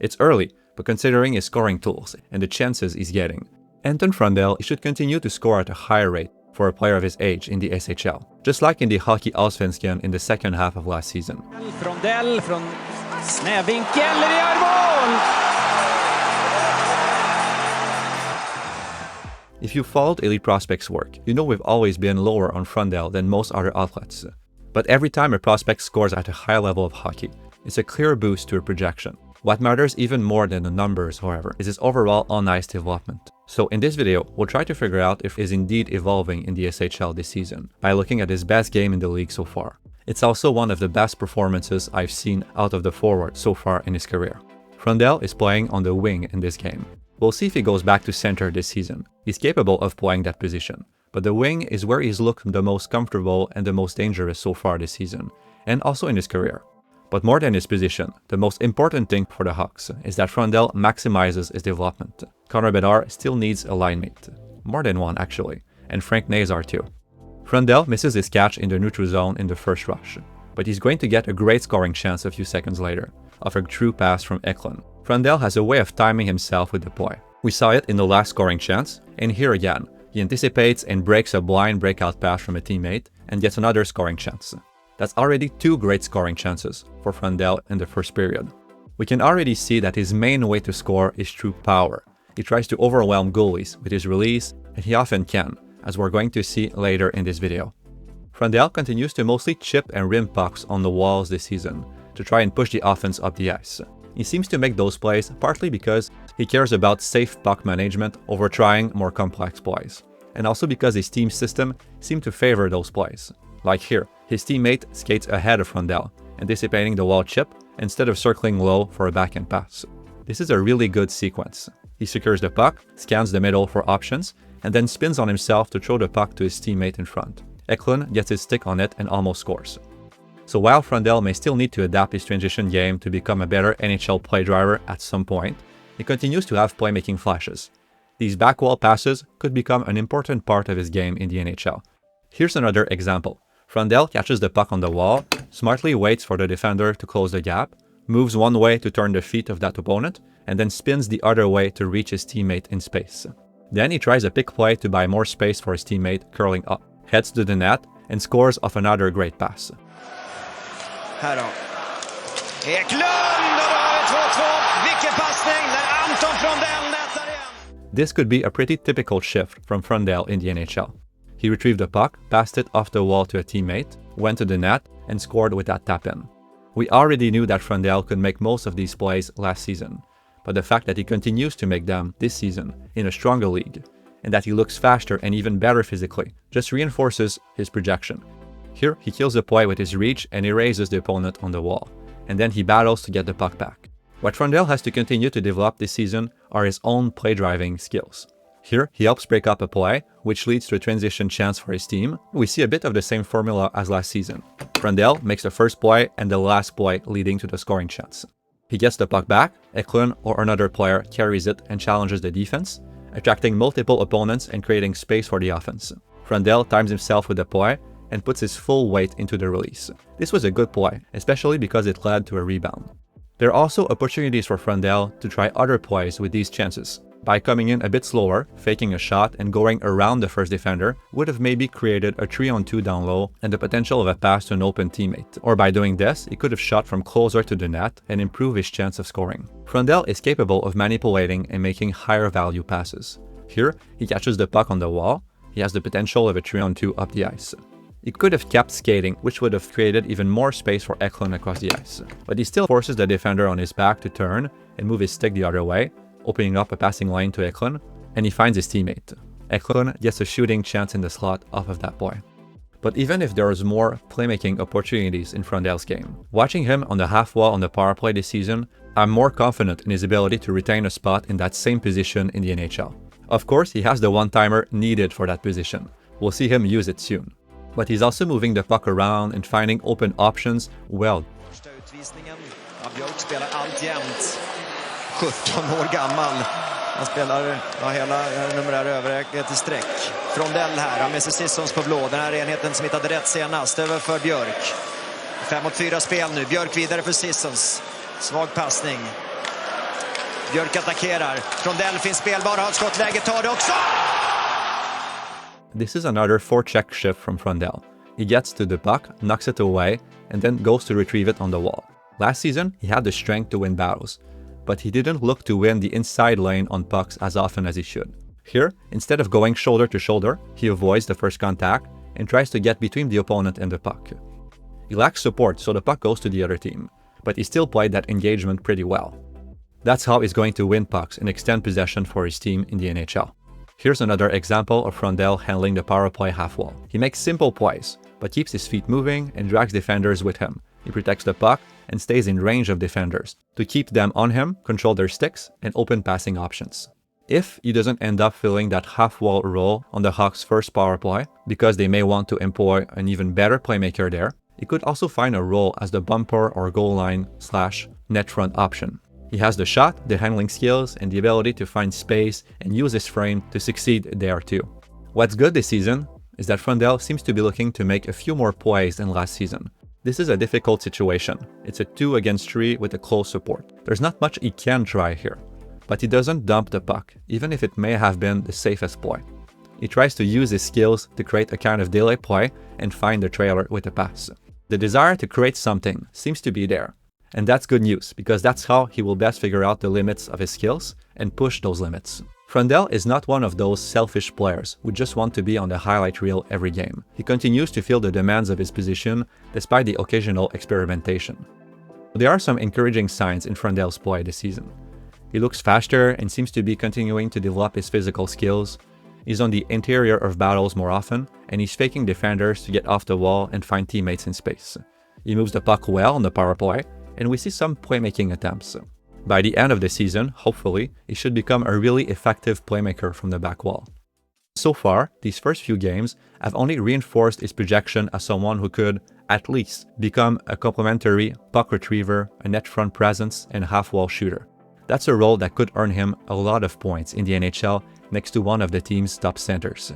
It's early, but considering his scoring tools and the chances he's getting, Anton Frondell should continue to score at a higher rate for a player of his age in the SHL, just like in the Hockey Allsvenskan in the second half of last season. Frondell från snävvinkel, det gör mål! If you followed Elite Prospects' work, you know we've always been lower on Frondell than most other outlets. But every time a prospect scores at a high level of hockey, it's a clear boost to a projection. What matters even more than the numbers, however, is his overall on-ice development. So in this video, we'll try to figure out if he's indeed evolving in the SHL this season by looking at his best game in the league so far. It's also one of the best performances I've seen out of the forward so far in his career. Frondell is playing on the wing in this game. We'll see if he goes back to center this season. He's capable of playing that position, but the wing is where he's looked the most comfortable and the most dangerous so far this season, and also in his career. But more than his position, the most important thing for the Hawks is that Frondell maximizes his development. Connor Bedard still needs a line mate. More than one actually, and Frank Nazar too. Frondell misses his catch in the neutral zone in the first rush, but he's going to get a great scoring chance a few seconds later, off a true pass from Eklund. Frondell has a way of timing himself with the play. We saw it in the last scoring chance, and here again, he anticipates and breaks a blind breakout pass from a teammate and gets another scoring chance. That's already 2 great scoring chances for Frondell in the first period. We can already see that his main way to score is through power. He tries to overwhelm goalies with his release, and he often can, as we're going to see later in this video. Frondell continues to mostly chip and rim pucks on the walls this season to try and push the offense up the ice. He seems to make those plays partly because he cares about safe puck management over trying more complex plays, and also because his team system seems to favor those plays. Like here, his teammate skates ahead of Frondell, anticipating the wall chip instead of circling low for a backhand pass. This is a really good sequence. He secures the puck, scans the middle for options, and then spins on himself to throw the puck to his teammate in front. Eklund gets his stick on it and almost scores. So while Frondell may still need to adapt his transition game to become a better NHL play driver at some point, he continues to have playmaking flashes. These backwall passes could become an important part of his game in the NHL. Here's another example. Frondell catches the puck on the wall, smartly waits for the defender to close the gap, moves one way to turn the feet of that opponent, and then spins the other way to reach his teammate in space. Then he tries a pick play to buy more space for his teammate curling up, heads to the net, and scores off another great pass. Här då. Eklund, och då har vi 2-2. Vilken passning när Anton Frondell nätar igen. This could be a pretty typical shift from Frondell in the NHL. He retrieved the puck, passed it off the wall to a teammate, went to the net, and scored with that tap-in. We already knew that Frondell could make most of these plays last season, but the fact that he continues to make them this season in a stronger league, and that he looks faster and even better physically, just reinforces his projection. Here, he kills the play with his reach and erases the opponent on the wall, and then he battles to get the puck back. What Frondell has to continue to develop this season are his own play-driving skills. Here, he helps break up a play, which leads to a transition chance for his team. We see a bit of the same formula as last season. Frondell makes the first play and the last play leading to the scoring chance. He gets the puck back, Eklund or another player carries it and challenges the defense, attracting multiple opponents and creating space for the offense. Frondell times himself with the play and puts his full weight into the release. This was a good play, especially because it led to a rebound. There are also opportunities for Frondell to try other plays with these chances. By coming in a bit slower, faking a shot, and going around the first defender would have maybe created a 3-on-2 down low and the potential of a pass to an open teammate. Or by doing this, he could have shot from closer to the net and improve his chance of scoring. Frondell is capable of manipulating and making higher value passes. Here, he catches the puck on the wall. He has the potential of a 3-on-2 up the ice. He could have kept skating, which would have created even more space for Eklund across the ice. But he still forces the defender on his back to turn and move his stick the other way, opening up a passing lane to Eklund, and he finds his teammate. Eklund gets a shooting chance in the slot off of that play. But even if there is more playmaking opportunities in Frondell's game, watching him on the half wall on the power play this season, I'm more confident in his ability to retain a spot in that same position in the NHL. Of course, he has the one-timer needed for that position. We'll see him use it soon. But he's also moving the puck around and finding open options well. Första utvisningen av Björk spelar alltjämt 17 år gammal. Han spelar hela nummer överräkningen till streck. Frondell här har med sig Sissons på blå. Den här enheten smittade rätt senast över för Björk. 5 mot 4 spel nu. Björk vidare för Sissons. Svag passning. Björk attackerar. Frondell finns spelbar, har ett skottläge, tar det också! This is another forecheck shift from Frondell. He gets to the puck, knocks it away, and then goes to retrieve it on the wall. Last season, he had the strength to win battles, but he didn't look to win the inside lane on pucks as often as he should. Here, instead of going shoulder to shoulder, he avoids the first contact and tries to get between the opponent and the puck. He lacks support, so the puck goes to the other team, but he still played that engagement pretty well. That's how he's going to win pucks and extend possession for his team in the NHL. Here's another example of Frondell handling the power play half wall. He makes simple plays, but keeps his feet moving and drags defenders with him. He protects the puck and stays in range of defenders to keep them on him, control their sticks, and open passing options. If he doesn't end up filling that half-wall role on the Hawks' first power play, because they may want to employ an even better playmaker there, he could also find a role as the bumper or goal line / net front option. He has the shot, the handling skills, and the ability to find space and use his frame to succeed there too. What's good this season is that Frondell seems to be looking to make a few more plays than last season. This is a difficult situation. It's a 2 against 3 with a close support. There's not much he can try here, but he doesn't dump the puck, even if it may have been the safest play. He tries to use his skills to create a kind of delay play and find the trailer with a pass. The desire to create something seems to be there, and that's good news because that's how he will best figure out the limits of his skills and push those limits. Frondell is not one of those selfish players who just want to be on the highlight reel every game. He continues to feel the demands of his position despite the occasional experimentation. There are some encouraging signs in Frondell's play this season. He looks faster and seems to be continuing to develop his physical skills. He's on the interior of battles more often, and he's faking defenders to get off the wall and find teammates in space. He moves the puck well on the power play, and we see some playmaking attempts. By the end of the season, hopefully, he should become a really effective playmaker from the back wall. So far, these first few games have only reinforced his projection as someone who could, at least, become a complementary puck retriever, a net front presence, and half-wall shooter. That's a role that could earn him a lot of points in the NHL next to one of the team's top centers.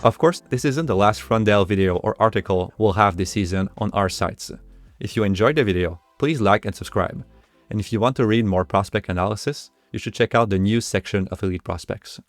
Of course, this isn't the last Frondell video or article we'll have this season on our sites. If you enjoyed the video, please like and subscribe. And if you want to read more prospect analysis, you should check out the news section of Elite Prospects.